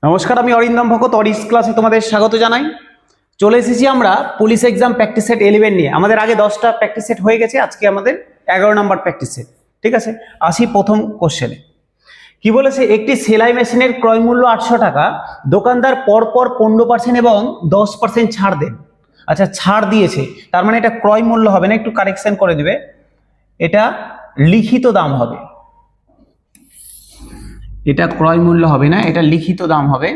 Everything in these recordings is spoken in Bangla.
নমস্কার, আমি অরিন্দম ভকত অরিস ক্লাসে তোমাদের স্বাগত জানাই। চলে এসেছি আমরা পুলিশ এক্সাম প্র্যাকটিস সেট 11 নিয়ে। আমাদের আগে 10টা প্র্যাকটিস সেট হয়ে গেছে, আজকে আমাদের 11 নম্বর প্র্যাকটিস সেট। ঠিক আছে, আসি প্রথম কোশ্চেনে। কি বলেছে, একটি সেলাই মেশিনের ক্রয় মূল্য 800 টাকা, দোকানদার পরপর 15% এবং 10% ছাড় দেন। আচ্ছা, ছাড় দিয়েছে, তার মানে এটা ক্রয় মূল্য হবে না, একটু কারেকশন করে দিবে, এটা লিখিত দাম হবে। এটা ক্রয় মূল্য হবে না, এটা লিখিত দাম হবে।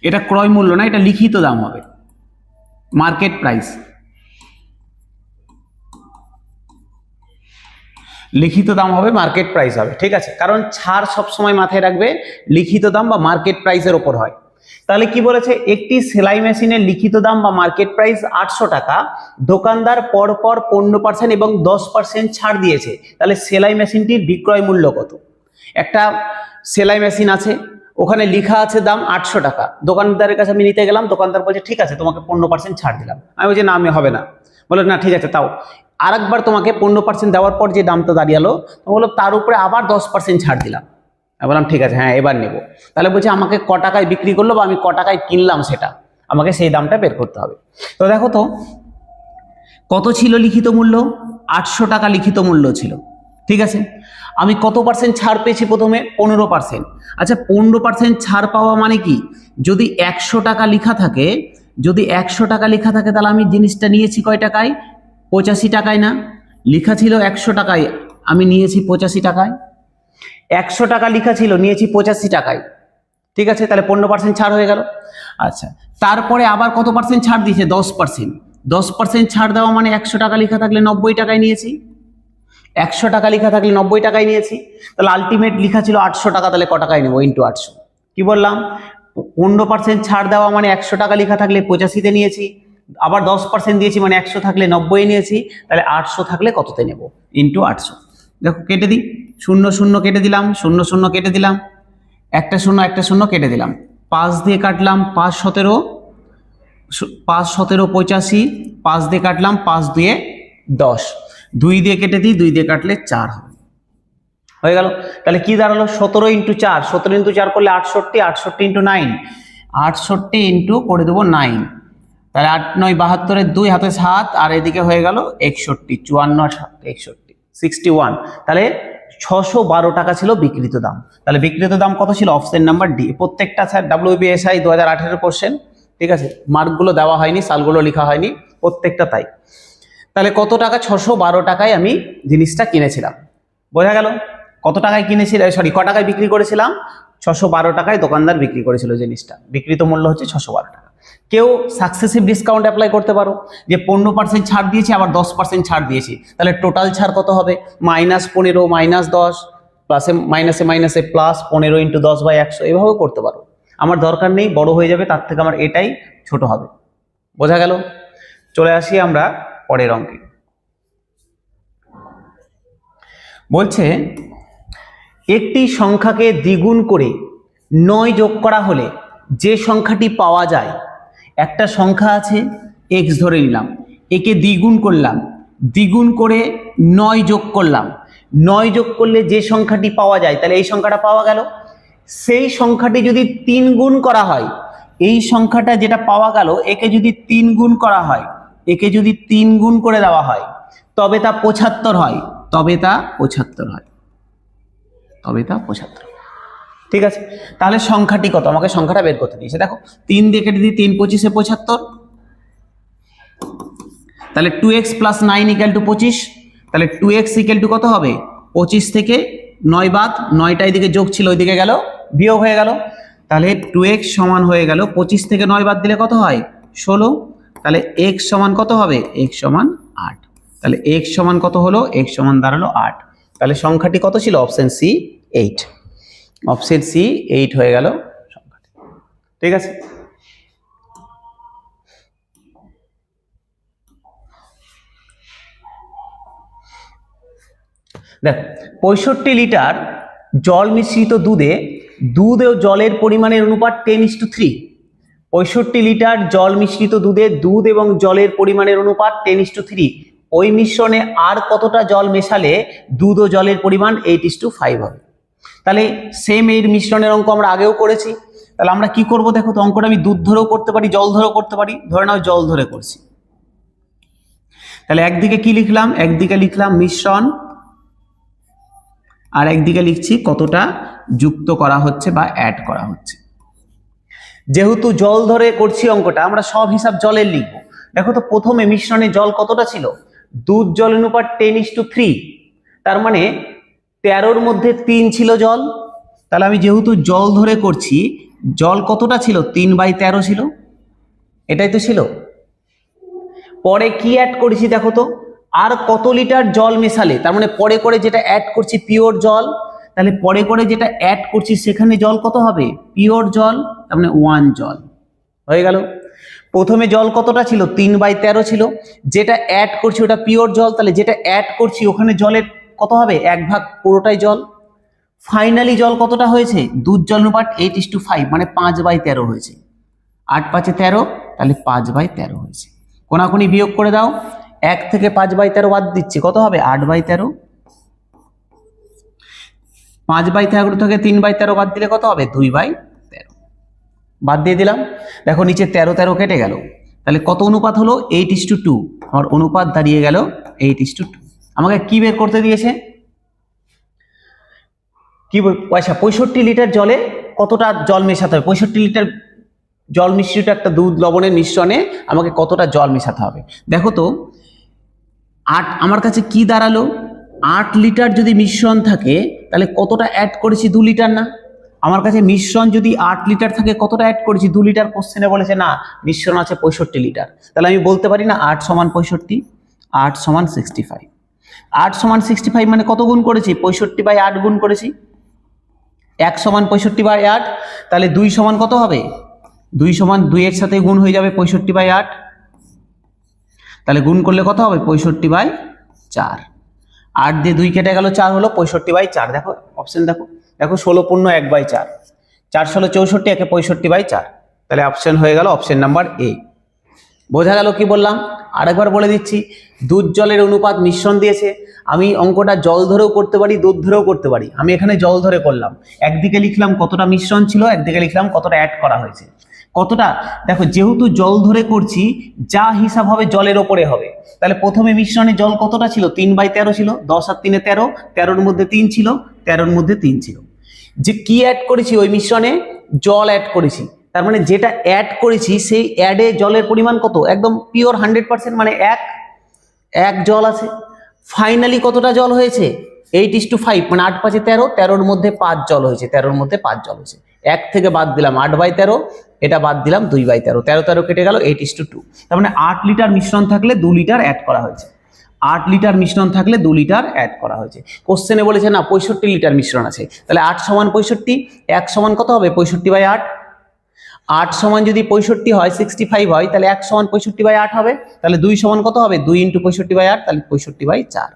এটা ক্রয় মূল্য না, এটা লিখিত দাম হবে, মার্কেট প্রাইস। লিখিত দাম হবে, মার্কেট প্রাইস হবে। ঠিক আছে, কারণ ছাড় সব সময় মাথায় রাখবে লিখিত দাম বা মার্কেট প্রাইসের ওপর হয়। তাহলে কি বলেছে, একটি সেলাই মেশিনের লিখিত দাম বা মার্কেট প্রাইস 800 টাকা, দোকানদার পরপর 15% এবং 10% ছাড় দিয়েছে। তাহলে সেলাই মেশিনটির বিক্রয় মূল্য কত? একটা সেলাই মেশিন আছে, ওখানে লেখা আছে দাম 800 টাকা, দোকানদারের কাছে আমি নিতে গেলাম, দোকানদার বলছে ঠিক আছে তোমাকে 15% ছাড় দিলাম। আমি বলছি না, আমি হবে না। বলে না ঠিক আছে, তাও আরেকবার তোমাকে 15% দেওয়ার পর যে দামটা দাঁড়িয়ালো, বললো তার উপরে আবার 10% ছাড় দিলাম। আমি বললাম ঠিক আছে, হ্যাঁ এবার নেব। তাহলে বলছে আমাকে ক টাকায় বিক্রি করলো বা আমি ক টাকায় কিনলাম, সেটা আমাকে সেই দামটা বের করতে হবে। তো দেখো তো কত ছিল লিখিত মূল্য? 800 টাকা লিখিত মূল্য ছিল। ঠিক আছে, আমি কত পার্সেন্ট ছাড় পেয়েছি? প্রথমে 15%। আচ্ছা, 15% ছাড় পাওয়া মানে কি? যদি 100 টাকা লেখা থাকে, যদি 100 টাকা লেখা থাকে, তাহলে আমি জিনিসটা নিয়েছি কয় টাকায়? 85 টাকায় না? লেখা ছিল 100 টাকায়, আমি নিয়েছি 85 টাকায়। 100 টাকা লেখা ছিল, নিয়েছি 85 টাকায়। ঠিক আছে, তাহলে 15% ছাড় হয়ে গেল। আচ্ছা, তারপরে আবার কত পার্সেন্ট ছাড় দিয়েছে? 10%। 10% ছাড় দেওয়া মানে 100 টাকা লেখা থাকলে 90 টাকায় নিয়েছি। 100 টাকা লেখা থাকলে 90 টাকায় নিয়েছি। তাহলে আলটিমেট লেখা ছিল 800 টাকা, তাহলে ক টাকায় নেবো? ইন্টু 800। কি বললাম? 15% ছাড় দেওয়া মানে 100 টাকা লেখা থাকলে 85-তে নিয়েছি, আবার 10% দিয়েছি মানে 100 থাকলে 90 নিয়েছি, তাহলে 800 থাকলে কততে নেব? ইন্টু 800। দেখো কেটে দিই, 0 0 কেটে দিলাম, 0 0 কেটে দিলাম, একটা শূন্য কেটে দিলাম, 5 দিয়ে কাটলাম 5 17, 5 17 85, 5 দিয়ে কাটলাম 5 দিয়ে 10, 2 দিয়ে কেটে দিই, 2 দিয়ে কাটলে 4 হবে, হয়ে গেল। তাহলে কি দাঁড়ালো? 17 ইন্টু 4, 17 ইন্টু 4 করলে 68, 68 ইন্টু 9, 68 ইন্টু করে দেবো 9, তাহলে 8 9 72, 2 হাতে 7, আর এদিকে হয়ে গেল 61, 54 61 61। তাহলে 612 টাকা ছিল বিক্রিত দাম। তাহলে বিক্রিত দাম কত ছিল? Option number D. প্রত্যেকটা স্যার WBSI 2018 কোশ্চেন। ঠিক আছে, মার্কগুলো দেওয়া হয়নি, সালগুলো লেখা হয়নি, প্রত্যেকটা তাই। তাহলে কত টাকা? 612 টাকায় আমি জিনিসটা কিনেছিলাম। বোঝা গেল কত টাকায় কিনেছিলাম, সরি ক টাকায় বিক্রি করেছিলাম? 612 টাকায় দোকানদার বিক্রি করেছিল জিনিসটা। বিক্রিত মূল্য হচ্ছে 612 টাকা। কেউ সাকসেসিভ ডিসকাউন্ট অ্যাপ্লাই করতে পারো, যে 15% ছাড় দিয়েছি আবার 10% ছাড় দিয়েছি, তাহলে টোটাল ছাড় কত হবে? -15 -10 প্লাসে মাইনাসে প্লাস 15 ইন্টু 10/100, এভাবেও করতে পারো। আমার দরকার নেই, বড় হয়ে যাবে, তার থেকে আমার এটাই ছোট হবে। বোঝা গেল? চলে আসি আমরা পরের অঙ্কে। বলছে একটি সংখ্যাকে দ্বিগুণ করে 9 যোগ করা হলে যে সংখ্যাটি পাওয়া যায়, একটা সংখ্যা আছে x ধরে নিলাম, একে দ্বিগুণ করলাম, দ্বিগুণ করে 9 যোগ করলাম, 9 যোগ করলে যে সংখ্যাটি পাওয়া যায়, তাহলে এই সংখ্যাটা পাওয়া গেল। সেই সংখ্যাটি যদি 3 গুণ করা হয়, এই সংখ্যাটা যেটা পাওয়া গেল, একে যদি 3 গুণ করা হয়, একে যদি 3 গুণ করে দেওয়া হয়, তবে তা 75 হয়, তবে তা 75 হয়, তবে তা 75। ঠিক আছে, তাহলে সংখ্যাটি কত? আমাকে সংখ্যাটা বের করতে দিয়েছে। দেখো 3 দিয়ে কেটে দিই, 3 25 75, তাহলে 2x + 9 = 25, তাহলে 2x = কত হবে? 25 থেকে 9 বাদ, 9টা এদিকে যোগ ছিল, ওইদিকে গেল, বিয়োগ হয়ে গেল। তাহলে 2x সমান হয়ে গেল 25 থেকে 9 বাদ দিলে কত হয়? 16। তাহলে x সমান কত হবে? x সমান 8। তাহলে x সমান কত হলো? x সমান দাঁড়ালো 8। তাহলে সংখ্যাটি কত ছিল? Option C 8। অপশন সি 8 হয়ে গেল সংখ্যাটি। ঠিক আছে, দেখো 65 লিটার জল মিশ্রিত দুধে দুধ ও জলের পরিমাণের অনুপাত 10:3। 65 লিটার জল মিশ্রিত দুধে দুধ এবং জলের পরিমাণের অনুপাত 10:3। ওই মিশ্রণে আর কতটা জল মেশালে দুধ ও জলের পরিমাণ 8:5 হবে? তাহলে সেম এর মিশ্রণের অঙ্ক আমরা আগেও করেছি। তাহলে আমরা কি করব দেখো তো, অঙ্কটা আমি দুধ ধরেও করতে পারি, জল ধরেও করতে পারি। ধরে নাও জল ধরে করছি, তাহলে একদিকে কি লিখলাম, একদিকে লিখলাম মিশ্রণ, আর একদিকে লিখছি কতটা যুক্ত করা হচ্ছে বা অ্যাড করা হচ্ছে। যেহেতু জল ধরে করছি অঙ্কটা, আমরা সব হিসাব জলের লিখবো। দেখো তো প্রথমে মিশ্রণে জল কতটা ছিল, দুধ জল অনুপাত 10:3, তার মানে 13-র মধ্যে 3 ছিল জল। তাহলে আমি যেহেতু জল ধরে করছি, জল কতটা ছিল, 3/13 ছিল, এটাই তো ছিল। পরে কি অ্যাড করেছি দেখো তো, আর কত লিটার জল মেশালে, তার মানে পরে করে যেটা অ্যাড করছি পিওর জল, তাহলে পরে করে যেটা অ্যাড করছি সেখানে জল কত হবে, পিওর জল, তার মানে 1 জল হয়ে গেল। প্রথমে জল কতটা ছিল, 3/13 ছিল, যেটা অ্যাড করছি ওটা পিওর জল, তাহলে যেটা অ্যাড করছি ওখানে জলের কত হবে, 1/ভাগ পুরোটাই জল। ফাইনালি জল কতটা হয়েছে, দুধ জল অনুপাত 8:5, মানে 5/13 হয়েছে। 8×5 = 13, তাহলে 5/13 হয়েছে। কোনাকুনি বিয়োগ করে দাও, 1 থেকে 5/13 বাদ দিচ্ছি, কত হবে, 8/13। 5/13 থেকে 3/13 বাদ দিলে কত হবে, 2/13। বাদ দিয়ে দিলাম, দেখো নিচে 13 কেটে গেল, তাহলে কত অনুপাত হলো, 8:2। আমার অনুপাত দাঁড়িয়ে গেল 8:2। আমাকে কি বের করতে দিয়েছে, কি পয়সা, 65 লিটার জলে কতটা জল মেশাতে হবে, 65 লিটার জল মিশ্রিত একটা দুধ লবণের মিশ্রণে আমাকে কতটা জল মেশাতে হবে। দেখো তো 8, আমার কাছে কি দাঁড়ালো, 8 লিটার যদি মিশ্রণ থাকে তাহলে কতটা অ্যাড করেছি, 2 লিটার না। আমার কাছে মিশ্রণ যদি 8 লিটার থাকে, কতটা অ্যাড করেছি, 2 লিটার। কোশ্চেনে বলেছে না মিশ্রণ আছে 65 লিটার, তাহলে আমি বলতে পারি না 8 = 65, 8 = 65। 8 = 65 মানে কত গুণ করেছি, 65/8 গুণ করেছি। 1 = 65/8, তাহলে 2 সমান কত হবে, 2 সমান 2 এর সাথে গুণ হয়ে যাবে 65/8, তাহলে গুণ করলে কত হবে, 65/4। 8 দিয়ে 2 কেটে গেল, 4 হলো, 65/4। দেখো অপশন দেখো, দেখো 16 পূর্ণ 1/4, 4 ষোলো 64, একে 65/4, তাহলে অপশন হয়ে গেল অপশন নাম্বার এ। বোঝা গেল কি বললাম, আরেকবার বলে দিচ্ছি। দুধ জলের অনুপাত মিশ্রণ দিয়েছে, আমি অঙ্কটা জল ধরেও করতে পারি, দুধ ধরেও করতে পারি। আমি এখানে জল ধরে করলাম, একদিকে লিখলাম কতটা মিশ্রণ ছিল, একদিকে লিখলাম কতটা অ্যাড করা হয়েছে। কতটা, দেখো যেহেতু জল ধরে করছি, যা হিসাব হবে জলের ওপরে হবে। তাহলে প্রথমে মিশ্রণে জল কতটা ছিল, 3/13 ছিল, 10 আর 3 13, 13-র মধ্যে 3 ছিল, 13-র মধ্যে 3 ছিল। যে কি অ্যাড করেছি, ওই মিশ্রণে জল অ্যাড করেছি, তার মানে যেটা অ্যাড করেছি সেই অ্যাডে জলের পরিমাণ কত, একদম পিওর 100%, মানে এক জল আছে। ফাইনালি কতটা জল হয়েছে, 8:5, মানে 8×5 = 13, 13-র মধ্যে 5 জল হয়েছে, 13-র মধ্যে 5 জল হয়েছে। 1 থেকে বাদ দিলাম 8/13, এটা বাদ দিলাম 2/13, 13 কেটে গেল, 8:2। তার মানে 8 লিটার মিশ্রণ থাকলে 2 লিটার অ্যাড করা হয়েছে। 8 লিটার মিশ্রণ থাকলে 2 লিটার অ্যাড করা হয়েছে। কোশ্চেনে বলেছে না 65 লিটার মিশ্রণ আছে, তাহলে 8 = 65, 1 সমান কত হবে, 65/8। 8 সমান যদি 65 হয়, 65 হয়, তাহলে 1 সমান 65/8 হবে, তাহলে 2 সমান কত হবে, 2 × 65/8, তাহলে 65/4,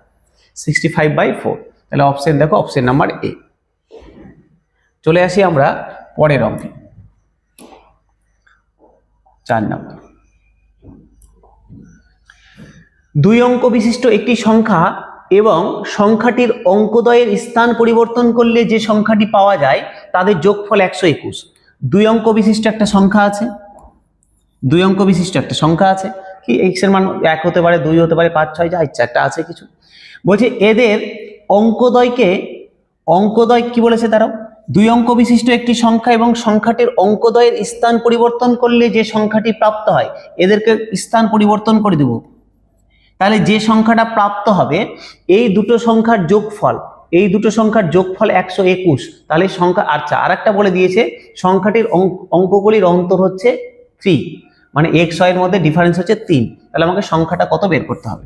65/4। তাহলে অপশন দেখো, অপশন নাম্বার এ। চলে আসি আমরা পরের অঙ্কে, 4 নম্বর। 2 অঙ্ক বিশিষ্ট একটি সংখ্যা এবং সংখ্যাটির অঙ্কদ্বয়ের স্থান পরিবর্তন করলে যে সংখ্যাটি পাওয়া যায় তাদের যোগফল 121। 2 অঙ্ক বিশিষ্ট একটা সংখ্যা আছে, 2 অঙ্ক বিশিষ্ট একটা সংখ্যা আছে, কি x এর মান 1 হতে পারে, 2 হতে পারে, 5 6 যা ইচ্ছা একটা আছে কিছু। বলছে এদের অঙ্কদ্বয় কি বলেছে তারা, 2 অঙ্ক বিশিষ্ট একটি সংখ্যা এবং সংখ্যাটির অঙ্কদ্বয়ের স্থান পরিবর্তন করলে যে সংখ্যাটি প্রাপ্ত হয়, এদেরকে স্থান পরিবর্তন করে দেব। তাহলে যে সংখ্যাটা প্রাপ্ত হবে, এই দুটো সংখ্যার যোগফল 121। তাহলে সংখ্যা, আচ্ছা আরেকটা বলে দিয়েছে, সংখ্যাটির অঙ্কগুলির অন্তর হচ্ছে 3, মানে x y এর মধ্যে ডিফারেন্স হচ্ছে 3। তাহলে আমাকে সংখ্যাটা কত বের করতে হবে।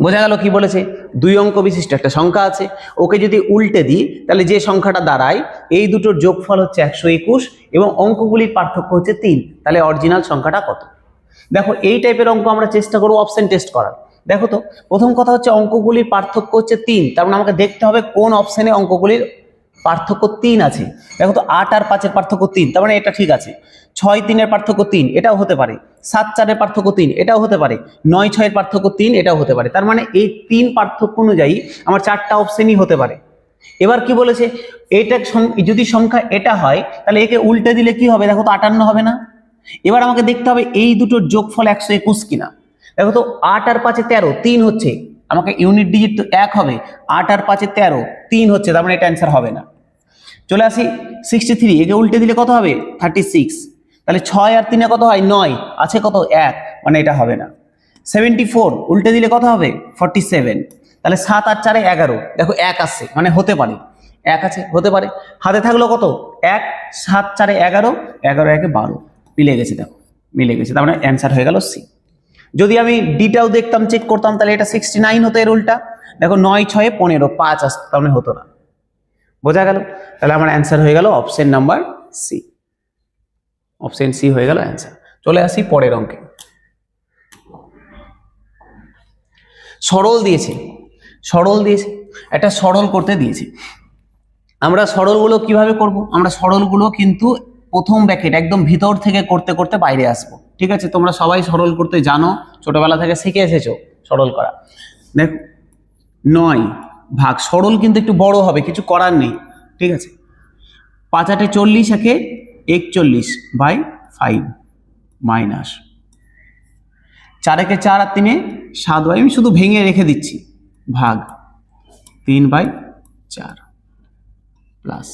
বোঝা গেল কি বলেছে, 2 অঙ্ক বিশিষ্ট একটা সংখ্যা আছে, ওকে যদি উল্টে দিই তাহলে যে সংখ্যাটা দাঁড়ায়, এই দুটোর যোগফল হচ্ছে 121 এবং অঙ্কগুলির পার্থক্য হচ্ছে 3। তাহলে অরিজিনাল সংখ্যাটা কত। দেখো এই টাইপের অঙ্ক আমরা চেষ্টা করবো অপশন টেস্ট করার। দেখো তো প্রথম কথা হচ্ছে অঙ্কগুলির পার্থক্য হচ্ছে 3, তার মানে আমাকে দেখতে হবে কোন অপশনে অঙ্কগুলির পার্থক্য 3 আছে। দেখো তো 8 আর 5 এর পার্থক্য 3, তার মানে এটা ঠিক আছে। 6 3 এর পার্থক্য 3, এটাও হতে পারে। 7 4 এর পার্থক্য 3, এটাও হতে পারে। 9 6 এর পার্থক্য 3, এটাও হতে পারে। তার মানে এই 3 পার্থক্য অনুযায়ী আমার 4টা অপশনই হতে পারে। এবার কি বলেছে, এটা যদি সংখ্যা এটা হয় তাহলে একে উল্টে দিলে কি হবে, দেখো তো 58 হবে না। এবার আমাকে দেখতে হবে এই দুটোর যোগফল 121 কিনা। দেখো তো 8 আর 5 13, 3 হচ্ছে, আমাকে ইউনিট ডিজিট তো 1 হবে, 8 আর 5 13, 3 হচ্ছে, তার মানে এটা অ্যান্সার হবে না। চলে আসি 63, একে উল্টে দিলে কত হবে 36, তাহলে 6 আর 3 কত হয় 9, আছে কত 1, মানে এটা হবে না। 74 উল্টে দিলে কত হবে 47, তাহলে 7 আর 4 11, দেখো 1 আসছে, মানে হতে পারে 1 আছে, হতে পারে। হাতে থাকলো কত 1, 7 4 11, 11 1 12, মিলে গেছে, দেখো মিলে গেছে, তার মানে অ্যান্সার হয়ে গেল সি। যদি আমি ডিটাও দেখতাম, চেক করতাম, তাহলে এটা 69 হতো, এর উল্টা দেখো 9 6 15, 5 আসতো, তার মানে হতো না। বোঝা গেল? তাহলে আমার অ্যান্সার হয়ে গেল option number C. Option C হয়ে গেল অ্যান্সার। চলে আসি পরের অঙ্কে। সরল দিয়েছে, সরল দিয়েছে, একটা সরল করতে দিয়েছে। আমরা সরলগুলো কিভাবে করব? আমরা সরলগুলো কিন্তু প্রথম ব্র্যাকেট একদম ভিতর থেকে করতে করতে বাইরে আসবো, ঠিক আছে? তোমরা সবাই সরল করতে জানো, ছোটবেলা থেকে শিখে এসেছো সরল করা। দেখো 9 ভাগ, সরল কিন্তু একটু বড় হবে, কিছু করার নেই, ঠিক আছে? 5 8 40, একে 41 বাই 5 মাইনাস 4 একে 4 আর 3 7 বাই, আমি শুধু ভেঙে রেখে দিচ্ছি, ভাগ 3 by 4 plus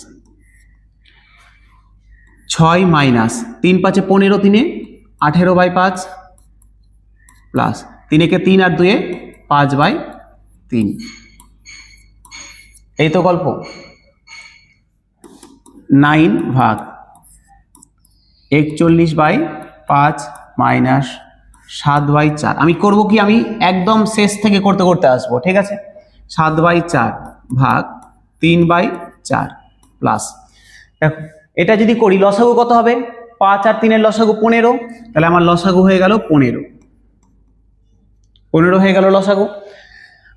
6 minus 3 5 15, 3 18 by 5 plus 3 একে 3 আর 2 5 বাই 3। এই তো গল্প। 9 ভাগ 41 বাই 5 মাইনাস 7 বাই 4। আমি করব কি, আমি একদম শেষ থেকে করতে করতে আসবো, ঠিক আছে? 7 বাই 4 ভাগ 3 বাই 4 প্লাস, দেখো এটা যদি করি লসাগু কত হবে, 5 আর 3 এর লসাগু 15, তাহলে আমার লসাগু হয়ে গেল 15, 15 হয়ে গেল লসাগু।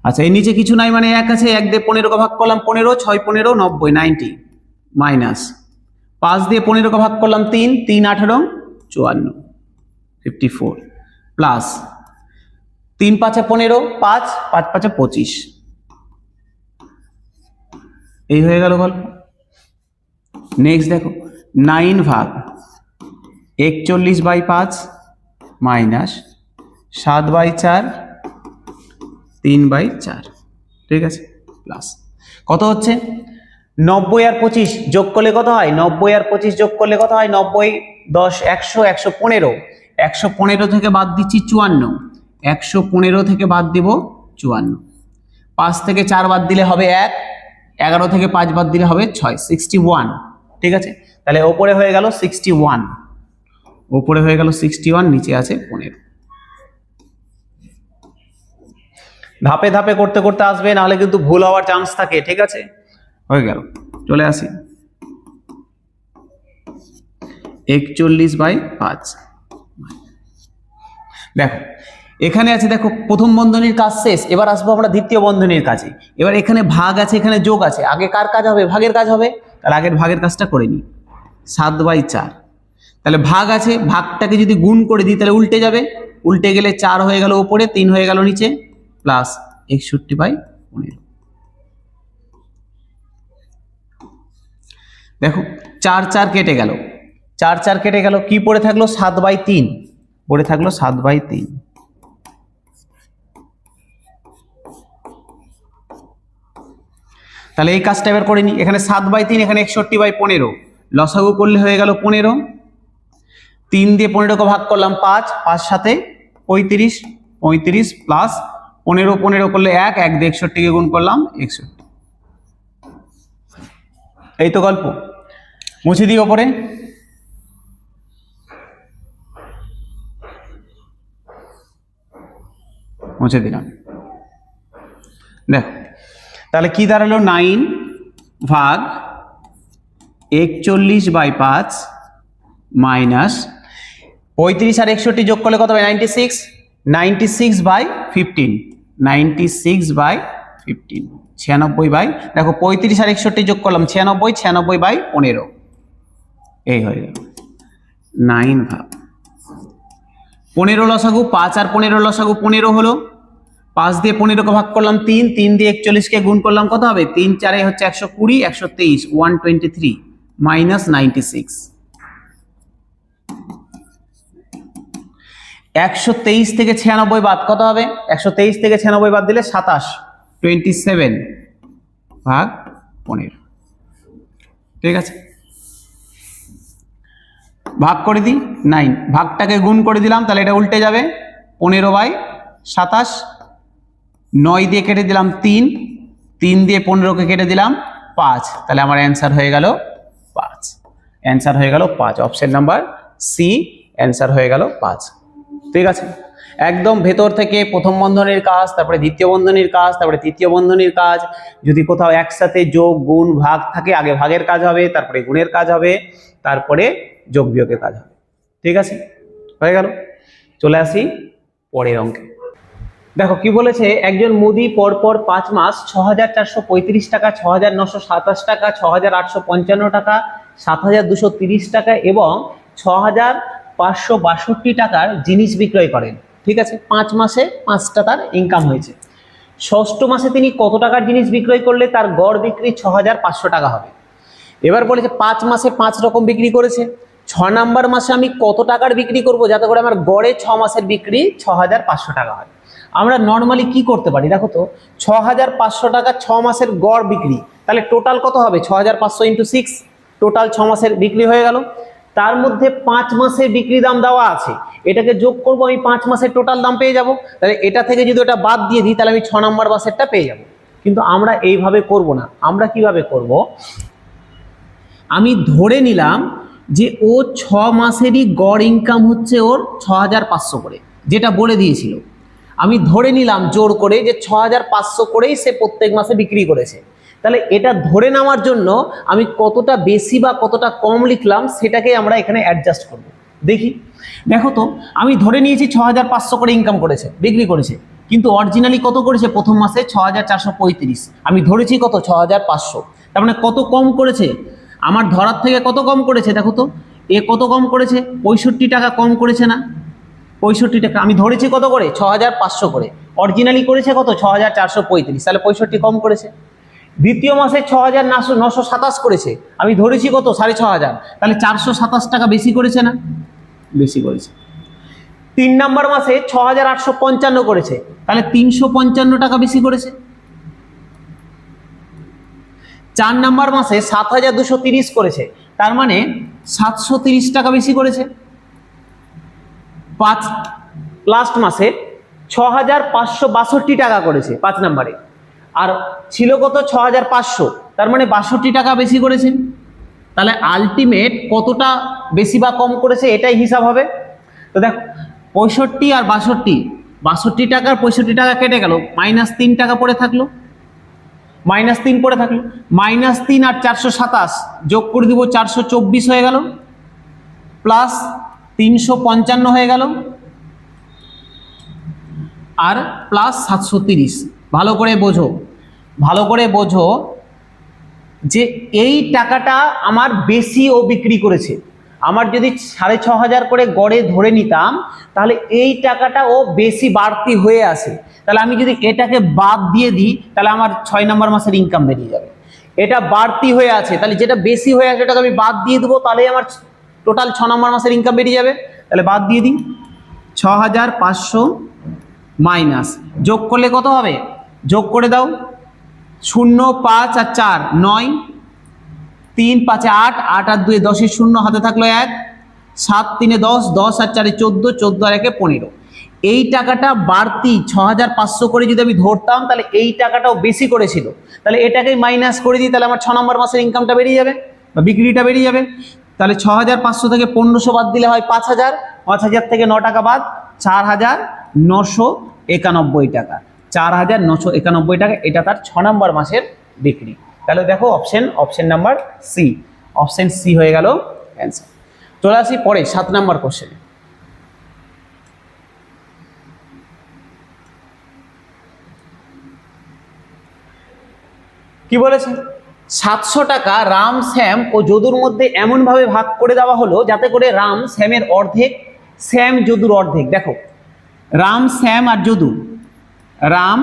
আচ্ছা এর নিচে কিছু নাই, মানে 1 আছে, 1 দিয়ে 15 কে ভাগ করলাম 15, 6 15 90 90 মাইনাস 5 দিয়ে 15 কে ভাগ করলাম 3 3 18 54 54 প্লাস 3 5 15, 5 5 5 25, এই হয়ে গেল গল্প। নেক্সট দেখো 9 ভাগ 41 বাই 5 মাইনাস 7 বাই 4 3 বাই 4, ঠিক আছে? প্লাস কত হচ্ছে 90 আর 25 যোগ করলে কত হয়, 90 আর 25 যোগ করলে কত হয়, 90 10 100 115, 115 থেকে বাদ দিচ্ছি 54, 115 থেকে বাদ দিব 54, 5 থেকে 4 বাদ দিলে হবে 1, 11 থেকে 5 বাদ দিলে হবে 6, 61, ঠিক আছে? তাহলে ওপরে হয়ে গেল 61, ওপরে হয়ে গেল 61, নিচে আছে 15। ধাপে ধাপে করতে করতে আসবে, নাহলে কিন্তু ভুল হওয়ার চান্স থাকে, ঠিক আছে? হয়ে গেল। চলে আসি 41 বাই 5। দেখো এখানে আছে, দেখো প্রথম বন্ধনীর কাজ শেষ, এবার আসবো আমরা দ্বিতীয় বন্ধনীর কাজে। এবার এখানে ভাগ আছে, এখানে যোগ আছে, আগে কার কাজ হবে, ভাগের কাজ হবে, তাহলে আগের ভাগের কাজটা করে নিই। 7 বাই 4, তাহলে ভাগ আছে, ভাগটাকে যদি গুণ করে দিই তাহলে উল্টে যাবে, উল্টে গেলে 4 হয়ে গেল উপরে, 3 হয়ে গেল নিচে, প্লাস 61 বাই 15। দেখো 4 4 কেটে গেল, 4 4 কেটে গেল, কি পড়ে থাকলো 7 বাই 3, পড়ে থাকলো 7 বাই 3। তাহলে এই কাজটা এবার করে নি, এখানে 7 বাই 3, এখানে 61 বাই 15, লসাগু করলে হয়ে গেল 15, 3 দিয়ে 15 কে ভাগ করলাম 5, 5 সাথে 35, 35 প্লাস 15 15 করলে 1, 1 দিয়ে 61 কে গুণ করলাম 61। এই তো গল্প। মুছে দিই ওপরে, মুছে দিলাম। দেখো তাহলে কি দাঁড়ালো, 9 ভাগ 41 বাই 5 মাইনাস 35 আর 61 যোগ করলে কত হবে 96, 96 বাই 15, 96 বাই 15, 96 বাই, দেখো 35 আর 61 যোগ করলাম 96, 96 বাই 15, এই হয়ে গেল 9 ভাগ 15 লসাগু, 5 আর 15 লসাগু 15 হলো, 5 দিয়ে 15কে ভাগ করলাম 3, 3 দিয়ে 41কে গুণ করলাম কত হবে? 3 4 হচ্ছে 120, 123, 123 মাইনাস 96। 123 থেকে 96 বাদ কত হবে? 123 থেকে 96 বাদ দিলে 27, 27 ভাগ 15। ঠিক আছে, ভাগ করে দিই 9, ভাগটাকে গুণ করে দিলাম তাহলে এটা উল্টে যাবে 15/27, 9 দিয়ে কেটে দিলাম 3, 3 দিয়ে 15কে কেটে দিলাম 5, তাহলে আমার অ্যান্সার হয়ে গেল 5। অ্যান্সার হয়ে গেল 5, অপশন নাম্বার সি অ্যান্সার হয়ে গেল 5। ঠিক আছে, একদম ভেতর থেকে প্রথম বন্ধনীর কাজ, তারপরে দ্বিতীয় বন্ধনীর কাজ, তারপরে তৃতীয় বন্ধনীর কাজ। যদি কোথাও একসাথে যোগ গুণ ভাগ থাকে আগে ভাগের কাজ হবে, তারপরে গুণের কাজ হবে, তারপরে যোগ বিয়োগের কাজ হবে। ঠিক আছে, হয়ে গেল। চলে আসি পরের অঙ্কে। দেখো কি বলেছে, একজন মুদি পরপর 5 মাস 6435 টাকা, 6927 টাকা, 6855 টাকা, 7230 টাকা এবং 6562 টাকার জিনিস বিক্রয় করেন। ঠিক আছে, 5 মাসে 5টা তার ইনকাম হয়েছে। ষষ্ঠ মাসে তিনি কত টাকার জিনিস বিক্রয় করলে তার গড় বিক্রি 6500 টাকা হবে। এবার বলেছে 5 মাসে 5 রকম বিক্রি করেছে, 6 নাম্বার মাসে আমি কত টাকার বিক্রি করব যাতে করে আমার গড়ে 6 মাসের বিক্রি 6500 টাকা হয়। আমরা নর্মালি কি করতে পারি, দেখো তো 6500 টাকা 6 মাসের গড় বিক্রি, তাহলে টোটাল কত হবে? 6500 × 6, টোটাল 6 মাসের বিক্রি হয়ে গেল। তার মধ্যে 5 মাসের বিক্রি দাম দেওয়া আছে, এটাকে যোগ করব, আমি 5 মাসের টোটাল দাম পেয়ে যাব। তাহলে এটা থেকে যদি ওটা বাদ দিয়ে দিই তাহলে আমি 6 নাম্বার মাসেরটা পেয়ে যাব। কিন্তু আমরা এইভাবে করব না, আমরা কিভাবে করব, আমি ধরে নিলাম যে ও 6 মাসেরই গড় ইনকাম হচ্ছে ওর 6500 করে, যেটা বলে দিয়েছিল। আমি ধরে নিলাম জোর করে যে 6500 করেই সে প্রত্যেক মাসে বিক্রি করেছে। তাহলে এটা ধরে নেওয়ার জন্য আমি কতটা বেশি বা কতটা কম লিখলাম সেটাকে আমরা এখানে অ্যাডজাস্ট করব। দেখি, দেখো তো আমি ধরে নিয়েছি 6500 করে ইনকাম করেছে, বিক্রি করেছে, কিন্তু অরিজিনালি কত করেছে? প্রথম মাসে 6435, আমি ধরেছি কত? 6500। তার মানে কত কম করেছে? আমার ধরার থেকে কত কম করেছে? দেখো তো এ কত কম করেছে? 65 টাকা কম করেছে না? 65 টাকা আমি ধরেছি কত করে? 6500 করে, অরিজিনালি করেছে কত? 6435, তাহলে 65 কম করেছে। দ্বিতীয় মাসে 6927 করেছে, আমি ধরেছি কত? 6500, তাহলে 427 টাকা বেশি করেছে না? বেশি করেছে। 3 নাম্বার মাসে 6855 করেছে, তাহলে 355 টাকা বেশি করেছে। 4 নাম্বার মাসে 7230 করেছে, তার মানে 730 টাকা বেশি করেছে। 5 লাস্ট মাসে 6562 টাকা করেছে 5 নাম্বারে, আর ছিল কত? 6500, তার মানে 62 টাকা বেশি করেছে। তাহলে আলটিমেট কতটা বেশি বা কম করেছে এটাই হিসাব হবে। তো দেখো 65 আর 62, 62 টাকার 65 টাকা কেটে গেল, -3 টাকা পড়ে থাকলো, -3 পড়ে থাকলো, -3 আর 427 যোগ করে দিব, 424 হয়ে গেল, প্লাস 355 হয়ে গেল, আর প্লাস 730। ভালো করে বোঝো, ভালো করে বোঝো যে এই টাকাটা আমার বেশি ও বিক্রি করেছে। আমার যদি 6500 করে গড়ে ধরে নিতাম তাহলে এই টাকাটা ও বেশি বাড়তি হয়ে আসে। তাহলে আমি যদি এটাকে বাদ দিয়ে দিই তাহলে আমার 6 নাম্বার মাসের ইনকাম বেরিয়ে যাবে। এটা বাড়তি হয়ে আছে, তাহলে যেটা বেশি হয়ে আছে ওটাকে আমি বাদ দিয়ে দেবো, তাহলে আমার টোটাল 6 নাম্বার মাসের ইনকাম বেরিয়ে যাবে। তাহলে বাদ দিয়ে দিই, 6500 মাইনাস যোগ করলে কত হবে? যোগ করে দাও, 0 5 আর 4 9, 3 5 8, 8 আর 2 10, 0 হাতে থাকলো 1, 7 3 10, 10 আর 4 14, 14 আর 1 15। এই টাকাটা বাড়তি 6500 করে যদি আমি ধরতাম তাহলে এই টাকাটাও বেশি করেছিল, তাহলে এটাকেই মাইনাস করে দিই, তাহলে আমার 6 নম্বর মাসের ইনকামটা বেরিয়ে যাবে বা বিক্রিটা বেরিয়ে যাবে। তাহলে 6500 থেকে 1500 বাদ দিলে হয় 5000, 5000 থেকে 9 টাকা বাদ, 4991 টাকা, 4991 টাকা, এটা তার 6 নম্বর মাসের বিক্রি। তাহলে দেখো option number C, option C হয়ে গেল অ্যান্সার। চলে আসি পরে 7 নম্বর কোশ্চেনে। কি বলেছে? 700 টাকা রাম, শ্যাম ও যদুর মধ্যে এমন ভাবে ভাগ করে দেওয়া হলো যাতে করে রাম শ্যামের অর্ধেক, শ্যাম যদুর অর্ধেক। দেখো রাম, শ্যাম আর যদু রাম,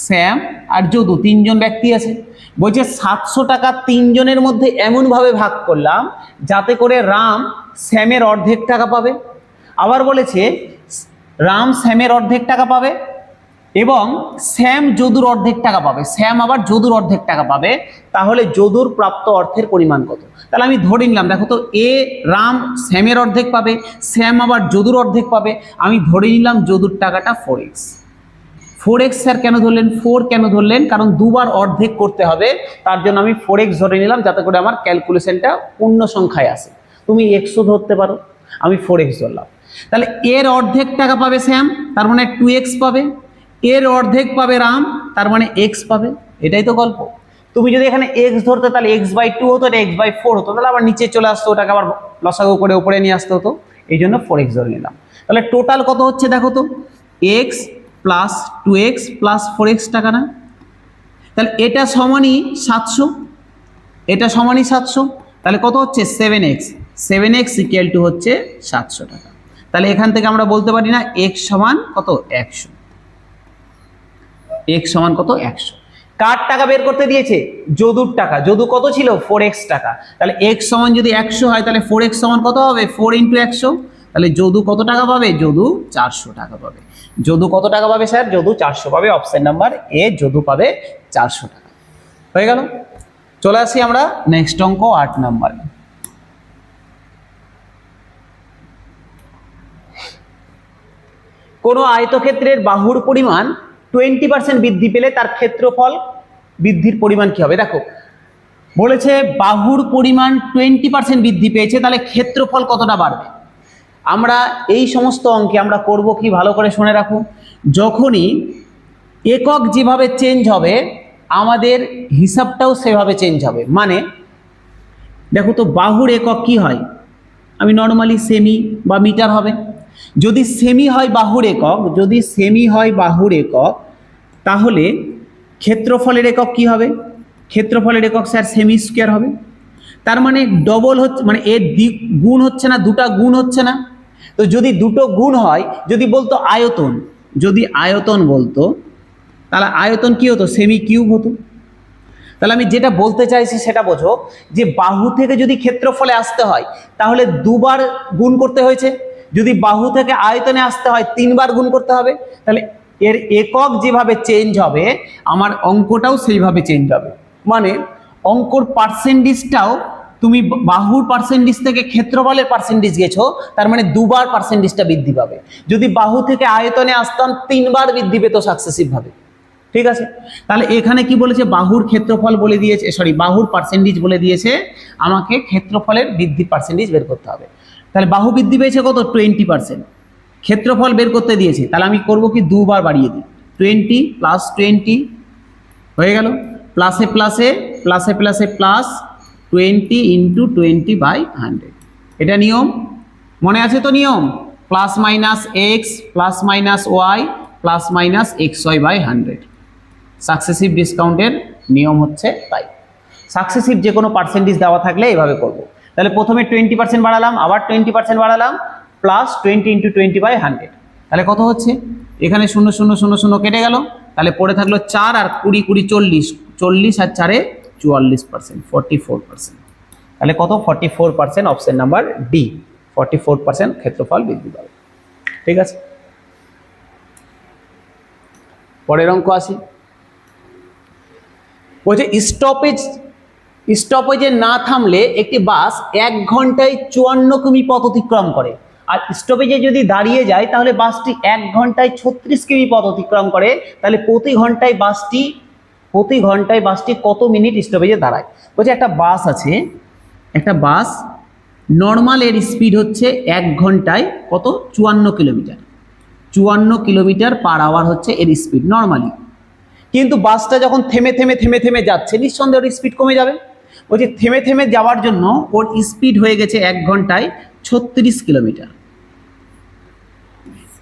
শ্যাম আর যদু, তিনজন ব্যক্তি আছে। বলছে 700 টাকা তিনজনের মধ্যে এমনভাবে ভাগ করলাম যাতে করে রাম শ্যামের অর্ধেক টাকা পাবে। আবার বলেছে রাম শ্যামের অর্ধেক টাকা পাবে এবং শ্যাম যদুর অর্ধেক টাকা পাবে, শ্যাম আবার যদুর অর্ধেক টাকা পাবে। তাহলে যদুর প্রাপ্ত অর্থের পরিমাণ কত? তাহলে আমি ধরে নিলাম, দেখো তো, রাম শ্যামের অর্ধেক পাবে, শ্যাম আবার যদুর অর্ধেক পাবে। আমি ধরে নিলাম যদুর টাকাটা 4x। 4x স্যার কেন ধরলেন? 4 কেন ধরলেন? কারণ দুবার অর্ধেক করতে হবে, তার জন্য আমি 4x ধরে নিলাম, যাতে করে আমার ক্যালকুলেশনটা পূর্ণ সংখ্যায় আসে। তুমি x ধরতে পারো, আমি 4x ধরলাম। তাহলে এর অর্ধেক টাকা পাবে শ্যাম, তার মানে 2x পাবে। এর অর্ধেক পাবে রাম, তার মানে x পাবে। এটাই তো গল্প। তুমি যদি এখানে x ধরতে তাহলে x/2 হতো, এটা x/4 হতো, তাহলে আবার নিচে চলে আসতো, ওটাকে আবার লসাগু করে উপরে নিয়ে আসতে হতো। এই জন্য 4x ধরে নিলাম। তাহলে টোটাল কত হচ্ছে দেখো তো, x plus 2x plus 4x টাকা না? তাহলে এটা সমানই 700, এটা সমানই 700। তাহলে কত হচ্ছে? 7x। 7x ইকুয়াল টু হচ্ছে 700 টাকা। তাহলে এখান থেকে আমরা বলতে পারি না x সমান কত? 100। x সমান কত? 100। কার টাকা বের করতে দিয়েছে? যদুর টাকা। যদু কত ছিল? 4x টাকা। তাহলে x সমান যদি 100 হয় তাহলে 4x সমান কত হবে? 4 × 100। তাহলে যদু কত টাকা পাবে? যদু 400 টাকা পাবে। যদু কত টাকা পাবে স্যার? যদু 400 পাবে। অপশন নাম্বার এ, যদু পাবে 400 টাকা। হয়ে গেল। চলে আসি আমরা নেক্সট অঙ্ক 8 নাম্বার। কোন আয়তক্ষেত্রের বাহুর পরিমাণ 20% বৃদ্ধি পেলে তার ক্ষেত্রফল বৃদ্ধির পরিমাণ কি হবে? দেখো বলেছে বাহুর পরিমাণ 20% বৃদ্ধি পেয়েছে, তাহলে ক্ষেত্রফল কতটা বাড়বে? আমরা এই সমস্ত অঙ্কে আমরা করব কি, ভালো করে শুনে রাখো। যখনই একক যেভাবে চেঞ্জ হবে আমাদের হিসাবটাও সেভাবে চেঞ্জ হবে। মানে দেখো তো, বাহুর একক কি হয়? আমি নর্মালি সেমি বা মিটার হবে। যদি সেমি হয় বাহুর একক, যদি সেমি হয় বাহুর একক, তাহলে ক্ষেত্রফলের একক কি হবে? ক্ষেত্রফলের একক স্যার সেমি স্কোয়ার হবে। তার মানে ডবল হচ্ছে, মানে এর গুণ হচ্ছে না, দুটা গুণ হচ্ছে না। তো যদি দুটো গুণ হয়, যদি বলতো আয়তন, যদি আয়তন বলতো, তাহলে আয়তন কি হতো? সেমি কিউব হতো। তাহলে আমি যেটা বলতে চাইছি সেটা বোঝো, যে বাহু থেকে যদি ক্ষেত্রফলে আসতে হয় তাহলে দুবার গুণ করতে হয়েছে, যদি বাহু থেকে আয়তনে আসতে হয় 3 বার গুণ করতে হবে। তাহলে এর একক যেভাবে চেঞ্জ হবে আমার অঙ্কটাও সেইভাবে চেঞ্জ হবে। মানে অঙ্কর পার্সেন্টেজটাও, তুমি বাহুর পার্সেন্টেজ থেকে ক্ষেত্রফলের পার্সেন্টেজ গেছো, তার মানে দুবার পার্সেন্টেজটা বৃদ্ধি পাবে। যদি বাহু থেকে আয়তনে আসতাম 3 বার বৃদ্ধি পেত সাকসেসিভ ভাবে। ঠিক আছে। তাহলে এখানে কি বলেছে? বাহুর ক্ষেত্রফল বলে দিয়েছে, সরি বাহুর পার্সেন্টেজ বলে দিয়েছে, আমাকে ক্ষেত্রফলের বৃদ্ধির পার্সেন্টেজ বের করতে হবে। তাহলে বাহু বৃদ্ধি পেয়েছে কত? 20%। ক্ষেত্রফল বের করতে দিয়েছে, তাহলে আমি করব কি, দুবার বাড়িয়ে দিই। 20 প্লাস 20 হয়ে গেল, প্লাসে প্লাসে প্লাসে প্লাসে প্লাস 20 × 20/100। এটা নিয়ম, মনে আছে তো নিয়ম? Plus minus x plus minus y plus minus xy/100। Successive ডিসকাউন্টের নিয়ম হচ্ছে তাই। সাকসেসিভ যে কোনো পার্সেন্টেজ দেওয়া থাকলে এভাবে করব। তাহলে প্রথমে 20% বাড়ালাম, আবার 20% বাড়ালাম, প্লাস 20 × 20/100। তাহলে কত হচ্ছে? এখানে 0 0 0 0 কেটে গেল, তাহলে পড়ে থাকলো 4 আর 20 20 40, 40 আর 4 44%, 44%। তাহলে কত? 44%। অপশন নাম্বার ডি, 44% ক্ষেত্রফল বৃদ্ধি পাবে। ঠিক আছে, পরের অঙ্ক আসি। বলছে স্টপেজে না থামলে একটি বাস 1 ঘন্টায় 54 কিমি পথ অতিক্রম করে, আর স্টপেজে যদি দাঁড়িয়ে যায় তাহলে বাসটি 1 ঘন্টায় 36 কিমি পথ অতিক্রম করে। তাহলে প্রতি ঘন্টায় বাসটি কত মিনিট স্টপেজে দাঁড়ায়? বলছে একটা বাস আছে, একটা বাস নর্মাল এর স্পিড হচ্ছে 1 ঘন্টায় কত? 54 কিলোমিটার, 54 কিলোমিটার পার আওয়ার হচ্ছে এর স্পিড নর্মালি। কিন্তু বাসটা যখন থেমে থেমে থেমে থেমে যাচ্ছে, নিঃসন্দেহে ওর স্পিড কমে যাবে। বলছে থেমে থেমে যাওয়ার জন্য ওর স্পিড হয়ে গেছে 1 ঘন্টায় 36 কিলোমিটার।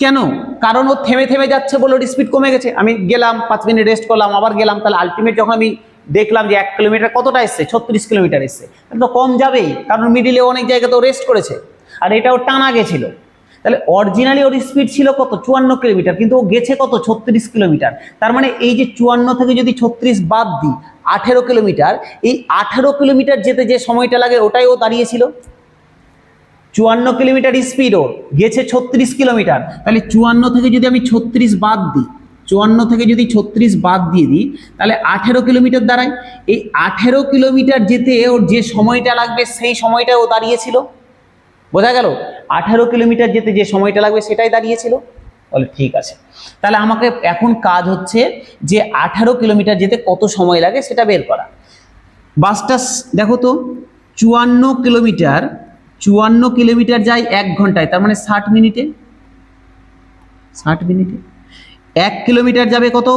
কেন? কারণ ও থেমে থেমে যাচ্ছে বলে ওর স্পিড কমে গেছে। আমি গেলাম 5 মিনিট রেস্ট করলাম, আবার গেলাম, তাহলে আলটিমেট যখন আমি দেখলাম যে 1 কিলোমিটার কতটা এসছে? 36 কিলোমিটার এসছে, তো কম যাবেই, কারণ মিডিলে অনেক জায়গায় তো রেস্ট করেছে, আর এটাও টানা গেছিল। তাহলে অরিজিনালি ওর স্পিড ছিল কত 54 কিলোমিটার, কিন্তু ও গেছে কত 36 কিলোমিটার। তার মানে এই যে 54 থেকে যদি 36 বাদ দিই 18 কিলোমিটার, এই 18 কিলোমিটার যেতে যে সময়টা লাগে ওটাই ও দাঁড়িয়েছিল। 54 কিলোমিটার স্পিড, ওর গেছে 36 কিলোমিটার, তাহলে 54 থেকে যদি আমি 36 বাদ দিই, 54 থেকে যদি 36 বাদ দিয়ে দিই তাহলে 18 কিলোমিটার দাঁড়ায়। এই 18 কিলোমিটার যেতে ওর যে সময়টা লাগবে সেই সময়টা ও দাঁড়িয়েছিল। বোঝা গেল? 18 কিলোমিটার যেতে যে সময়টা লাগবে সেটাই দাঁড়িয়েছিল। বলে ঠিক আছে, তাহলে আমাকে এখন কাজ হচ্ছে যে 18 কিলোমিটার যেতে কত সময় লাগে সেটা বের করা। বাসটা দেখো তো 54 কিলোমিটার যায় 1 ঘন্টায়, তার মানে 60 মিনিটে। 60 মিনিটে 1 কিলোমিটার যাবে কত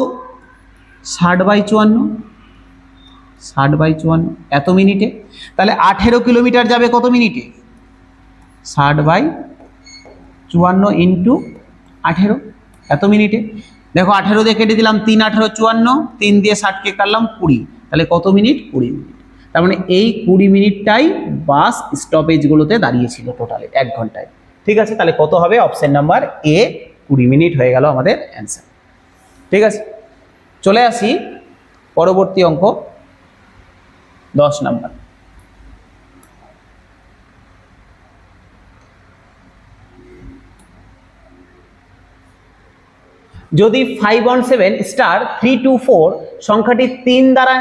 60/54, 60/54 এত মিনিটে। তাহলে 18 কিলোমিটার যাবে কত মিনিটে 60/54 ইন্টু 18 এত মিনিটে। দেখো 18 দিয়ে কেটে দিলাম, 3 18 54, 3 দিয়ে 60কে কাটলাম 20, তাহলে কত মিনিট 20 মিনিট। তার মানে এই 20 মিনিটটাই বাস স্টপেজগুলোতে দাঁড়িয়েছিল টোটালে 1 ঘন্টায়। ঠিক আছে, তাহলে কত হবে? অপশন নাম্বার এ 20 মিনিট হয়ে গেল আমাদের অ্যান্সার। ঠিক আছে, চলে আসি পরবর্তী অঙ্ক 10 নাম্বার। যদি 517*324 সংখ্যাটি 3 দ্বারা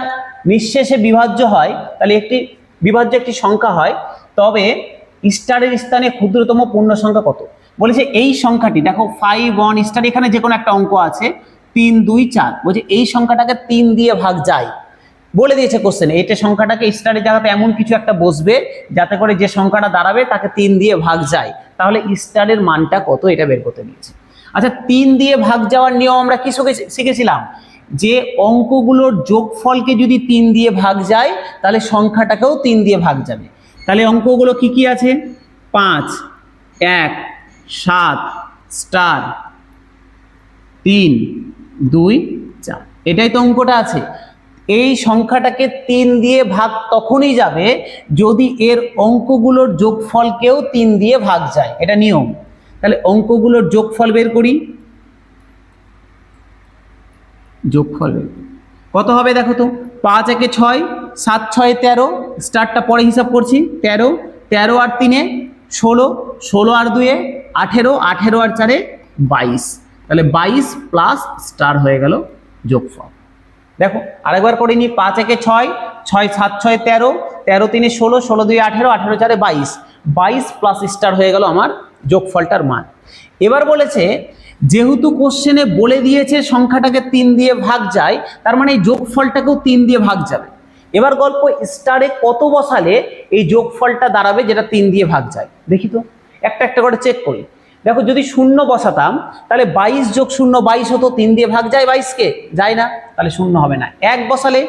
নিঃশেষে বিভাজ্য হয়, তাহলে বিভাজ্য একটি সংখ্যা হয়, তবে স্টারের স্থানে ক্ষুদ্রতম পূর্ণ সংখ্যা কত? বলেছে এই সংখ্যাটি, দেখো 51 স্টার, এখানে যে কোনো একটা অঙ্ক আছে 3 2 4, বলছে এই সংখ্যাটাকে 3 দিয়ে ভাগ যায়। বলে দিয়েছে কোশ্চেনে এটা সংখ্যাটাকে স্টারের জায়গাতে এমন কিছু একটা বসবে যাতে করে যে সংখ্যাটা দাঁড়াবে তাকে 3 দিয়ে ভাগ যায়, তাহলে স্টারের মানটা কত এটা বের করতে দিয়েছে। আচ্ছা, 3 দিয়ে ভাগ যাওয়ার নিয়ম আমরা কি শিখেছিলাম? যে অঙ্কগুলোর যোগফলকে যদি 3 দিয়ে ভাগ যায় তাহলে সংখ্যাটাকেও 3 দিয়ে ভাগ যাবে। তাহলে অঙ্কগুলো কি কি আছে? 5 1 7 স্টার 3 2 4, এটাই তো অঙ্কটা আছে। এই সংখ্যাটাকে 3 দিয়ে ভাগ তখনই যাবে যদি এর অঙ্কগুলোর যোগফলকেও 3 দিয়ে ভাগ যায়, এটা নিয়ম। তাহলে অঙ্কগুলোর যোগফল বের করি। যোগফল কত হবে দেখো তো, 5 1 6, 7 6 13, স্টারটা পরে হিসাব করছি, 13 13 আর 3 16, 16 আর 2 18, 18 আর 4 22, তাহলে 22 প্লাস স্টার হয়ে গেল যোগফল। দেখো আরেকবার করে নি, 5 1 6, 6 7 6 13, 13 3 16, 16 2 18, 18 4 22, 22 প্লাস স্টার হয়ে গেল আমার যোগফলটার মান। এবার বলেছে যেহেতু কোশ্চেনে বলে দিয়েছে সংখ্যাটাকে 3 দিয়ে ভাগ যায়, তার মানে এই যোগফলটাকেও 3 দিয়ে ভাগ যাবে। এবার গল্প স্টারে কত বসালে এই যোগফলটা দাঁড়াবে যেটা 3 দিয়ে ভাগ যায়, দেখি তো একটা একটা করে চেক করি। দেখো যদি 0 বসাতাম তাহলে 22 যোগ 0 22 হতো, 3 দিয়ে ভাগ যায় 22কে, যায় না, তাহলে 0 হবে না। 1 বসালে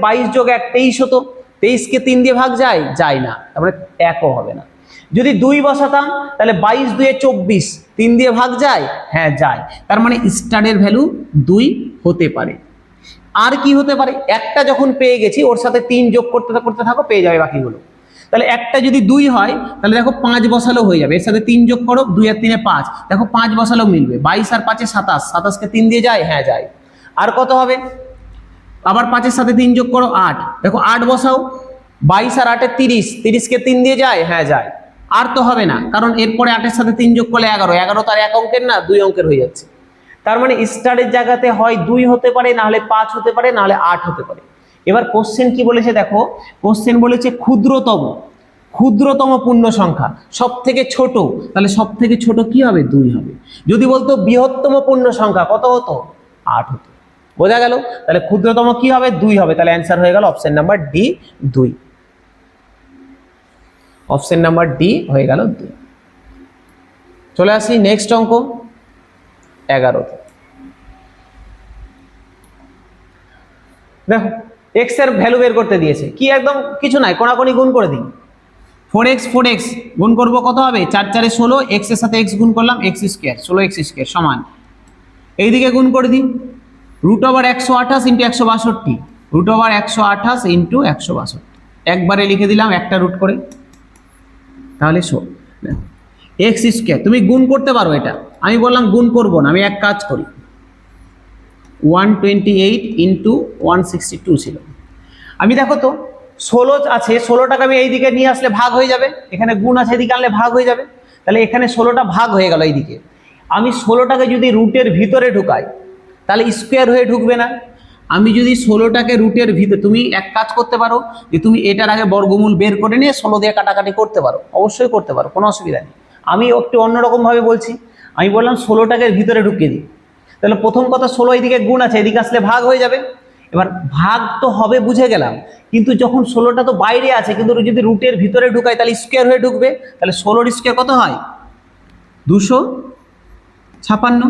22 যোগ 1 23 হতো, 23কে 3 দিয়ে ভাগ যায়, যায় না, তারপরে 1ও হবে না। যদি 2 বসাতাম তাহলে 22 2 24, 3 দিয়ে ভাগ যায়, হ্যাঁ যায়, তার মানে স্টারের ভ্যালু 2 হতে পারে। আর কি হতে পারে? একটা যখন পেয়ে গেছি ওর সাথে 3 যোগ করতে করতে থাকো, পেয়ে যাবে বাকিগুলো। তাহলে একটা যদি 2 হয় তাহলে দেখো 5 বসালেও হয়ে যাবে, এর সাথে 3 যোগ করো, 2 আর 3 5, দেখো 5 বসালেও মিলবে। 22 আর 5 27, 27কে 3 দিয়ে যায়, হ্যাঁ যায়। আর কত হবে? আবার 5-এর সাথে 3 যোগ করো 8, দেখো 8 বসাও, 22 আর 8 30, 30কে 3 দিয়ে যায়, হ্যাঁ যায়। আর তো হবে না, কারণ এরপরে 8-এর সাথে 3 যোগ করলে 11, 11 তো আর 1 অঙ্কের না, 2 অঙ্কের হয়ে যাচ্ছে। তার মানে স্টারের জায়গাতে হয় 2 হতে পারে, না হলে 5 হতে পারে, না হলে 8 হতে পারে। এবার কোশ্চেন কি বলেছে দেখো, কোশ্চেন বলেছে ক্ষুদ্রতম পূর্ণ সংখ্যা সব থেকে ছোট, তাহলে সব থেকে ছোট কি হবে? 2 হবে। যদি বলতো বৃহত্তম পূর্ণ সংখ্যা কত হতো? 8 হতো। বোঝা গেল? তাহলে ক্ষুদ্রতম কি হবে? 2 হবে। তাহলে অ্যান্সার হয়ে গেল option number D 2। Option number D হয়ে গেল 2। চলে আসি নেক্সট অঙ্ক 11। দেখো এক্স এর ভ্যালু বের করতে দিয়েছে, কি একদম কিছু নাই, কোনাকুনি গুণ করে দিই। 4x গুণ করবো, কত হবে? 4 4 16, এক্স এর সাথে এক্স গুণ করলাম, এক্স স্কোয়ার, 16x স্কোয়ার সমান, এইদিকে গুণ করে দিই √128 ইন্টু 162, √128 ইন্টু 162, একবারে লিখে দিলাম একটা রুট করে। তাহলে এক্স স্কোয়ার, তুমি গুণ করতে পারো এটা, আমি বললাম গুণ করবো না, আমি এক কাজ করি 128 ইন্টু 162 ছিল। আমি দেখো তো 16 আছে, 16টাকে আমি এইদিকে নিয়ে আসলে ভাগ হয়ে যাবে, এখানে গুণ আছে এদিকে আনলে ভাগ হয়ে যাবে, তাহলে এখানে 16টা ভাগ হয়ে গেল এইদিকে। আমি 16টাকে যদি রুটের ভিতরে ঢুকাই তাহলে স্কোয়ার হয়ে ঢুকবে না। আমি যদি 16টাকে রুটের ভিতরে, তুমি এক কাজ করতে পারো যে তুমি এটার আগে বর্গমূল বের করে নিয়ে 16 দিয়ে কাটাকাটি করতে পারো, অবশ্যই করতে পারো, কোনো অসুবিধা নেই। আমি একটু অন্যরকম ভাবে বলছি, আমি বললাম 16টাকে ভিতরে ঢুকিয়ে দিই, তাহলে প্রথম কথা 16 এদিকে গুণ আছে, এদিকে আসলে ভাগ হয়ে যাবে। এবার ভাগ তো হবে বুঝে গেলাম, কিন্তু যখন 16টা তো বাইরে আছে, কিন্তু যদি রুটের ভিতরে ঢুকাই তাহলে স্কোয়ার হয়ে ঢুকবে, তাহলে 16 স্কোয়ার কত হয় 256,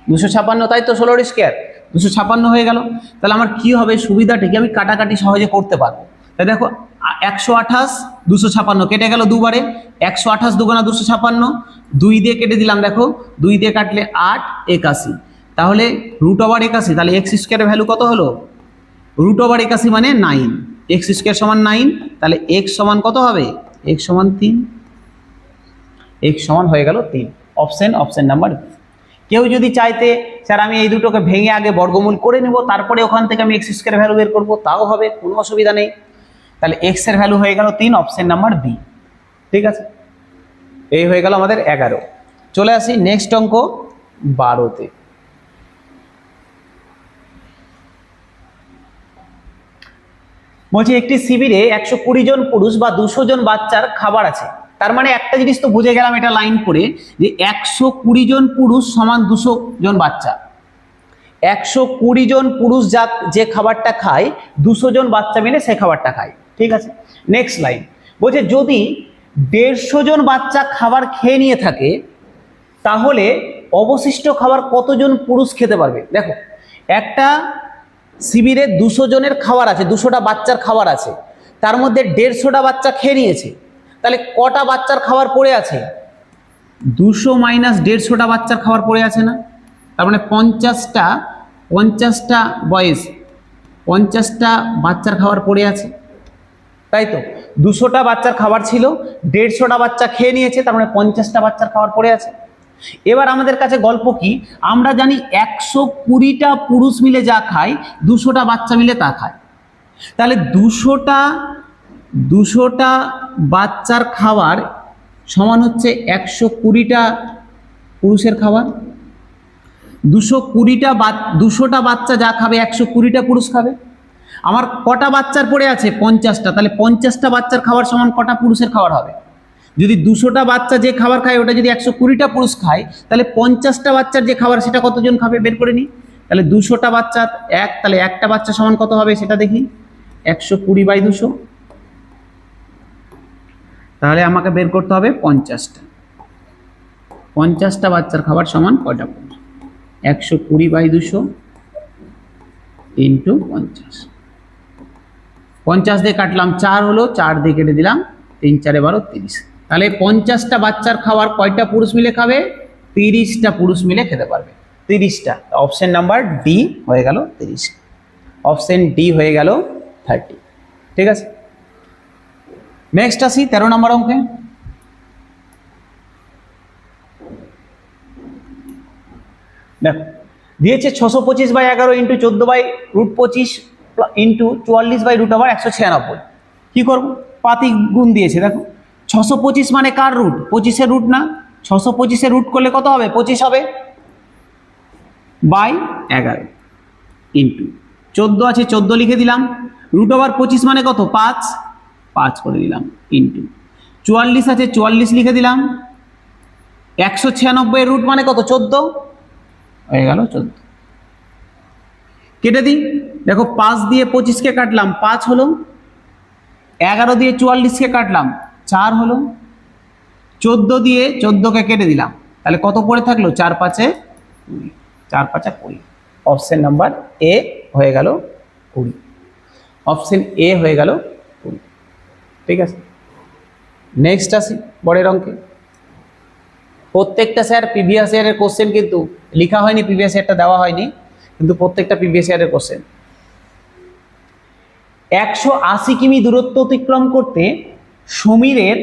256, তাই তো 16 স্কোয়ার 256 হয়ে গেল। তাহলে আমার কি হবে, সুবিধাটা কি, আমি কাটাকাটি সহজে করতে পারবো। তাই দেখো 128 256 কেটে গেল দুবারে, 128 দুগুণা 256, 2 দিয়ে কেটে দিলাম, দেখো 2 দিয়ে কাটলে 8 81, তাহলে √81, তাহলে এক্স স্কোয়ারের ভ্যালু কত হলো, √81 মানে 9, এক্স স্কোয়ার সমান 9, তাহলে এক্স সমান কত হবে, এক্স সমান 3, এক্স সমান হয়ে গেল 3। Option number. কেউ যদি চাইতে স্যার আমি এই দুটোকে ভেঙে আগে বর্গমূল করে নেব, তারপরে ওখান থেকে আমি এক্স স্কোয়ার ভ্যালু বের করবো, তাও হবে, কোনো অসুবিধা নেই। তাহলে এক্স এর ভ্যালু হয়ে গেল 3, অপশন নাম্বার বি। ঠিক আছে, এই হয়ে গেল আমাদের 11। চলে আসি নেক্সট অঙ্ক 12তে। বলছি একটি শিবিরে 120 জন পুরুষ বা 200 জন বাচ্চার খাবার আছে। তার মানে একটা জিনিস তো বুঝে গেলাম এটা লাইন করে, যে 120 জন পুরুষ সমান 200 জন বাচ্চা। 120 জন পুরুষ যে খাবারটা খায়, 200 জন বাচ্চা মিলে সে খাবারটা খায়। ঠিক আছে, নেক্সট লাইন বলছে যদি 150 জন বাচ্চা খাবার খেয়ে নিয়ে থাকে, তাহলে অবশিষ্ট খাবার কতজন পুরুষ খেতে পারবে। দেখো একটা শিবিরে 200 জনের খাবার আছে, 200টা বাচ্চার খাবার আছে, তার মধ্যে 150টা বাচ্চা খেয়ে নিয়েছে, তাহলে কটা বাচ্চার খাবার পড়ে আছে, 200 মাইনাস 150টা বাচ্চার খাবার পড়ে আছে না, তার মানে 50টা বয়েজ, 50টা বাচ্চার খাবার পড়ে আছে, তাই তো 200টা বাচ্চার খাবার ছিল, 150টা বাচ্চা খেয়ে নিয়েছে, তার মানে 50টা বাচ্চার খাবার পড়ে আছে। এবার আমাদের কাছে গল্প কি, আমরা জানি 120টা পুরুষ মিলে যা খায় 200টা বাচ্চা মিলে তা খায়, তাহলে 200টা বাচ্চার খাবার সমান হচ্ছে 120টা পুরুষের খাবার। 200টা বাচ্চা যা খাবে 120টা পুরুষ খাবে। আমার কটা বাচ্চার পড়ে আছে, 50টা, তাহলে 50টা বাচ্চার খাবার সমান কটা পুরুষের খাবার হবে। যদি 200টা বাচ্চা যে খাবার খায় ওটা যদি 120টা পুরুষ খায়, তাহলে 50টা বাচ্চার যে খাবার সেটা কতজন খাবে বের করে নিই। তাহলে 200টা বাচ্চা এক, তাহলে একটা বাচ্চা সমান কত হবে সেটা দেখি, 120/200, তাহলে আমাকে বের করতে হবে 50টা বাচ্চার খাবার সমান কয়টা পুরুষ, 120/200 ইন্টু 50, 50 দিয়ে কাটলাম 4 হলো, 4 দিয়ে কেটে দিলাম 3 4 12 30, তাহলে 50টা বাচ্চার খাবার কয়টা পুরুষ মিলে খাবে, 30টা পুরুষ মিলে খেতে পারবে, 30টা। অপশন নাম্বার ডি হয়ে গেল 30, অপশন ডি হয়ে গেল 30। ঠিক আছে, নেক্সট আসি 13 নম্বর অঙ্কে। দেখো দিয়েছে 625/11 ইন্টু 14/√25 ইন্টু 44/√196। কি করবো, পাতি গুণ দিয়েছে। দেখো 625 মানে কার রুট, 25-এর রুট না, 625-এর রুট করলে কত হবে, 25 হবে, /11 ইন্টু 14 আছে 14 লিখে দিলাম, √25 মানে কত 5 করে দিলাম, ইন্টু 44 আছে 44 লিখে দিলাম, 196 রুট মানে কত 14 হয়ে গেল 14। কেটে দিই, দেখো 5 দিয়ে 25কে কাটলাম 5 হলো, 11 দিয়ে 44কে কাটলাম 4 হলো, 14 দিয়ে 14কে কেটে দিলাম, তাহলে কত পড়ে থাকলো 4 5 20, অপশন নাম্বার এ হয়ে গেল 20, অপশন এ হয়ে গেল 20। ঠিক আছে, নেক্সট আসি পরের অঙ্কে। প্রত্যেকটা স্যার প্রিভিয়াস ইয়ারের কোশ্চেন কিন্তু লেখা হয়নি, প্রিভিয়াস ইয়ারটা দেওয়া হয়নি, কিন্তু প্রত্যেকটা প্রিভিয়াস ইয়ারের কোশ্চেন। 180 কিমি দূরত্ব অতিক্রম করতে সমীরের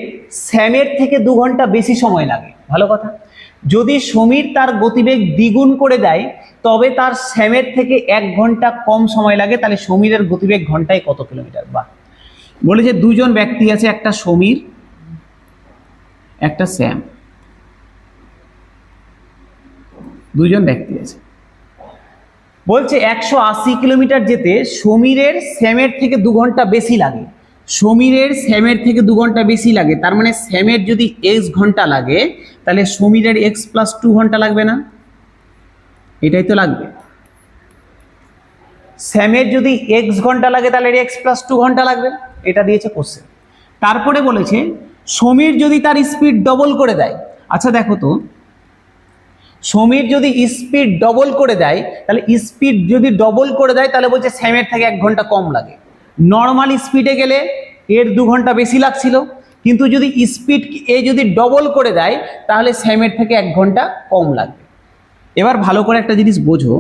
স্যামের থেকে 2 ঘন্টা বেশি সময় লাগে, ভালো কথা। যদি সমীর তার গতিবেগ দ্বিগুণ করে দেয় তবে তার স্যামের থেকে 1 ঘন্টা কম সময় লাগে, তাহলে সমীরের গতিবেগ ঘন্টায় কত কিলোমিটার? বা বলে যে দুজন ব্যক্তি আছে, একটা সমীর একটা স্যাম, দুজন ব্যক্তি আছে। বলছে 180 কিলোমিটার যেতে সমীরের স্যামের থেকে 2 ঘন্টা বেশি লাগে। সমীরের স্যামের থেকে 2 ঘন্টা বেশি লাগে, তার মানে স্যামের যদি x ঘন্টা লাগে তাহলে সমীরের x + 2 ঘন্টা লাগবে না? এটাই তো লাগবে। স্যামের যদি x ঘন্টা লাগে তাহলে x + 2 ঘন্টা লাগবে, এটা দিয়েছে কোশ্চেন। তারপরে বলেছে সমীর যদি তার স্পিড ডবল করে দেয়। আচ্ছা দেখো তো, সমীর যদি স্পিড ডবল করে দেয় তাহলে স্পিড যদি ডবল করে দেয় তাহলে বলছে স্যামের থেকে 1 ঘন্টা কম লাগে। নর্মাল স্পিডে গেলে এর 2 ঘন্টা বেশি লাগছিল, কিন্তু যদি স্পিড এ যদি ডবল করে দেয় তাহলে স্যামের থেকে 1 ঘন্টা কম লাগবে। এবার ভালো করে একটা জিনিস বোঝো,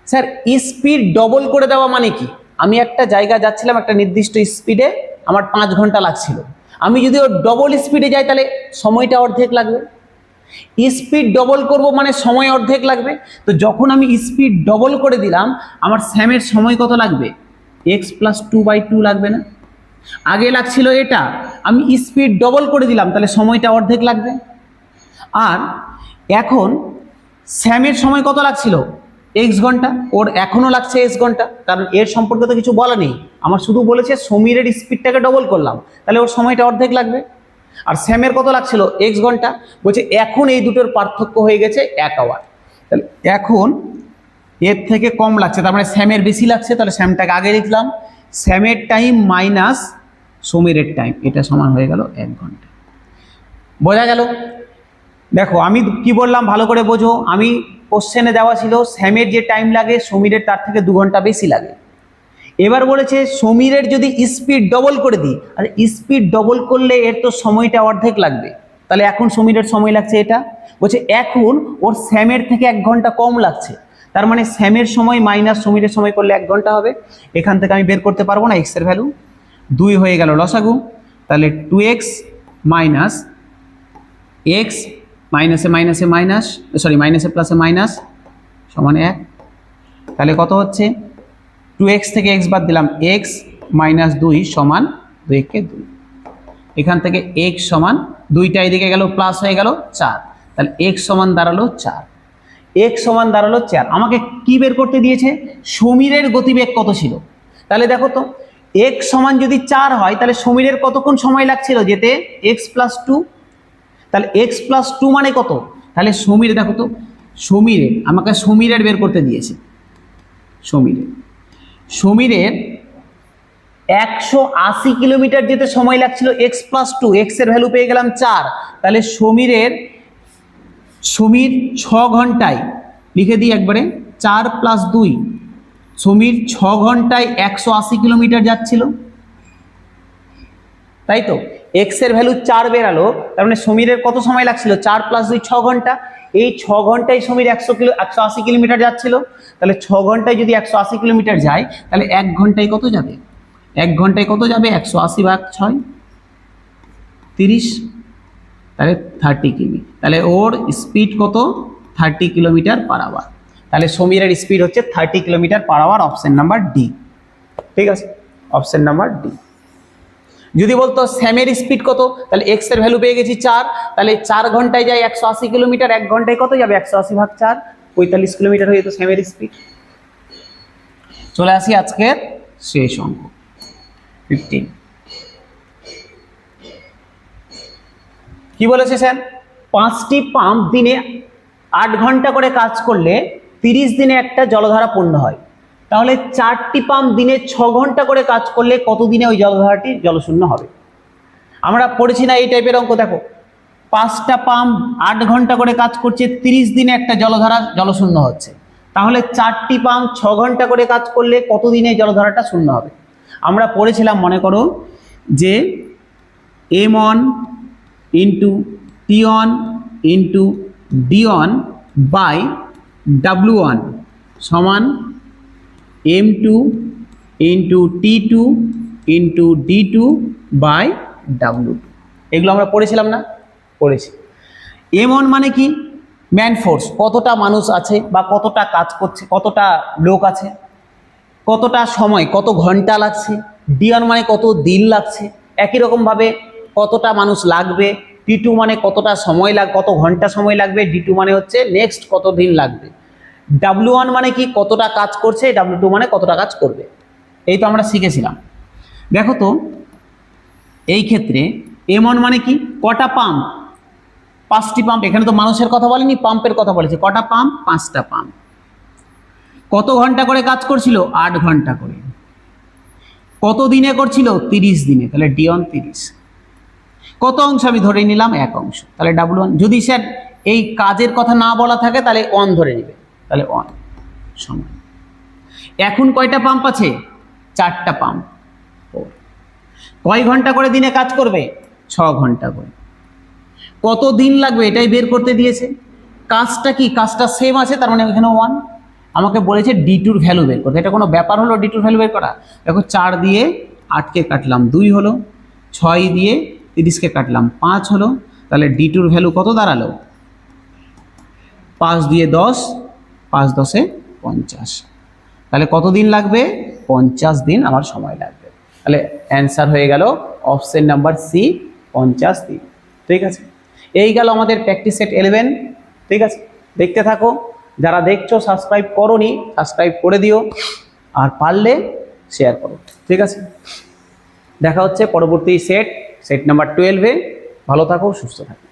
স্যার স্পিড ডবল করে দেওয়া মানে কি? আমি একটা জায়গা যাচ্ছিলাম একটা নির্দিষ্ট স্পিডে, আমার 5 ঘন্টা লাগছিল, আমি যদি ওর ডবল স্পিডে যাই তাহলে সময়টা অর্ধেক লাগবে। স্পিড ডবল করব মানে সময় অর্ধেক লাগবে। তো যখন আমি স্পিড ডবল করে দিলাম আমার স্যামের সময় কত লাগবে? x + 2/2 লাগবে না? আগে লাগছিল এটা, আমি স্পিড ডবল করে দিলাম তাহলে সময়টা অর্ধেক লাগবে। আর এখন স্যামের সময় কত লাগছিল? x ঘন্টা, ওর এখনো লাগছে x ঘন্টা, কারণ এর সম্পর্কে তো কিছু বলা নেই, আমার শুধু বলেছে সমীরের স্পিডটাকে ডবল করলাম তাহলে ওর সময়টা অর্ধেক লাগবে। আর স্যামের কত লাগছিল? x ঘন্টা, বলছে এখন এই দুটোর পার্থক্য হয়ে গেছে 1 আওয়ার। তাহলে এখন এর থেকে কম লাগছে, তার মানে স্যামের বেশি লাগছে, তাহলে স্যামটাকে আগে লিখলাম, স্যামের টাইম মাইনাস সমীরের টাইম, এটা সমান হয়ে গেল 1 ঘন্টা। বোঝা গেল? দেখো আমি কি বললাম ভালো করে বোঝো, আমি কোশ্চেনে দেওয়া ছিল স্যামের যে টাইম লাগে সমীরের তার থেকে 2 ঘন্টা বেশি লাগে। এবার বলেছে সমীরের যদি স্পিড ডবল করে দিই, আর স্পিড ডবল করলে এর তো সময়টা অর্ধেক লাগবে, তাহলে এখন সমীরের সময় লাগছে এটা, বলছে এখন ওর স্যামের থেকে 1 ঘন্টা কম লাগছে, তার মানে স্যামের সময় মাইনাস সমীরের সময় করলে 1 ঘন্টা হবে। এখান থেকে আমি বের করতে পারবো না, x এর ভ্যালু 2 হয়ে গেল লসাগু, তাহলে 2x মাইনাস x মাইনাসে মাইনাসে মাইনাস, সরি মাইনাসে প্লাসে মাইনাস সমান 1, তাহলে কত হচ্ছে? 2x থেকে x বাদ দিলাম, x - 2 সমান 2 কে 2, এখান থেকে x সমান 2টা এদিকে গেল প্লাস হয়ে গেল 4, তাহলে x সমান দাঁড়ালো 4, x সমান দাঁড়ালো 4। আমাকে কি বের করতে দিয়েছে? সমীরের গতিবেগ কত ছিল। তাহলে দেখো তো x সমান যদি 4 হয় তাহলে সমীরের কতক্ষণ সময় লাগছিল যেতে? x + 2, তাহলে x + 2 মানে কত? তাহলে সমীর, দেখো তো সমীরের, আমাকে সমীরের বের করতে দিয়েছে, সমীরের 180 কিলোমিটার যেতে সময় লাগছিল x + 2, x এর ভ্যালু পেয়ে গেলাম 4, তাহলে সমীর 6 ঘন্টায়, লিখে দিই একবারে 4 + 2, সমীর 6 ঘন্টায় 180 কিলোমিটার যাচ্ছিল, তাই তো x এর ভ্যালু 4 বেরালো, তার মানে সমীরের কত সময় লাগছিল? 4 + 2 6 ঘন্টা, এই 6 ঘন্টায় সমীর 180 কিলোমিটার যাচ্ছিল, তাহলে 6 ঘন্টায় যদি 180 কিলোমিটার যায় তাহলে 1 ঘন্টায় কত যাবে? 1 ঘন্টায় কত যাবে? 180 ভাগ 6 30, তাহলে 30 কিমি, তাহলে ওর স্পিড কত? 30 কিলোমিটার/আওয়ার। তাহলে সমীরের স্পিড হচ্ছে 30 কিলোমিটার/আওয়ার, অপশন নাম্বার ডি। ঠিক আছে, অপশন নাম্বার ডি। যদি বলতো স্যামের স্পিড কত, তাহলে x এর ভ্যালু পেয়ে গেছি 4, তাহলে 4 ঘন্টায় যায় 180 কিলোমিটার, 1 ঘন্টায় কত যাবে? 180 ভাগ 4, 45 কিলোমিটার হয়ে যেত স্যামের স্পিড। চলে আসি আজকের শেষ অঙ্ক 15। কি বলেছে স্যার? 5টি পাম্প দিনে 8 ঘন্টা করে কাজ করলে 30 দিনে একটা জলধারা পূর্ণ হয়, তাহলে 4টি পাম্প দিনে 6 ঘন্টা করে কাজ করলে কত দিনে ওই জলধারাটি জলশূন্য হবে? আমরা পড়েছি না এই টাইপের অঙ্ক? দেখো 5টা পাম্প 8 ঘন্টা করে কাজ করছে, 30 দিনে একটা জলধারা জলশূন্য হচ্ছে, তাহলে 4টি পাম্প 6 ঘন্টা করে কাজ করলে কত দিনে জলধারাটা শূন্য হবে? আমরা পড়েছিলাম, মনে করো যে m1 × t1 × d1 by w1 সমান m2 × t2 × d2 by W2। এগুলো আমরা পড়েছিলাম না? পড়েছি। M1 মানে কি? ম্যান ফোর্স, কতটা মানুষ আছে বা কতটা কাজ করছে, কতটা লোক আছে, কতটা সময়, কত ঘন্টা লাগছে। D1 মানে কত দিন লাগছে। একই রকমভাবে কতটা মানুষ লাগবে। D2 মানে কতটা সময় কত ঘন্টা সময় লাগবে। D2 মানে হচ্ছে নেক্সট কত দিন লাগবে। W1 মানে কি? কতটা কাজ করছে। W2 মানে কতটা কাজ করবে। এই তো আমরা শিখেছিলাম। দেখো তো এই ক্ষেত্রে M1 মানে কি? কটা পাম্প? 5টি পাম্প। এখানে তো মানুষের কথা বলেনি, পাম্পের কথা বলেছে। কটা পাম্প? 5টা পাম্প। কত ঘন্টা করে কাজ করছিল? 8 ঘন্টা করে। কত দিনে করছিল? 30 দিনে। তাহলে D1 30। কত অংশ আমি ধরে নিলাম? 1 অংশ। তাহলে W1। যদি স্যার এই কাজের কথা না বলা থাকে তাহলে 1 ধরে নেবে। তাহলে 1 সময়। এখন কয়টা পাম্প আছে? 4টা পাম্প। কয় ঘন্টা করে দিনে কাজ করবে? 6 ঘন্টা করে। কত দিন লাগবে এটাই বের করতে দিয়েছে। কাজটা কি? কাজটা সেম আছে, তার মানে এখানে 1। আমাকে বলেছে D2 ভ্যালু বের করতে। এটা কোনো ব্যাপার হলো D2 ভ্যালু বের করা? দেখো 4 দিয়ে 8কে কাটলাম 2 হলো, 6 দিয়ে 30কে কাটলাম 5 হলো। তাহলে D2 ভ্যালু কত দাঁড়ালো? 5 দিয়ে 10, 5 10 50। তাহলে কত দিন লাগবে? 50 দিন আমার সময় লাগবে। তাহলে অ্যান্সার হয়ে গেল অপশন নাম্বার সি, 50 দিন। ঠিক আছে, এই গেল আমাদের প্র্যাকটিস সেট 11। ঠিক আছে, দেখতে থাকো। যারা দেখছো সাবস্ক্রাইব করোনি, সাবস্ক্রাইব করে দিও, আর পারলে শেয়ার করো। ঠিক আছে, দেখা হচ্ছে পরবর্তী সেট নাম্বার 12-এ। ভালো থাকো, সুস্থ থাকো।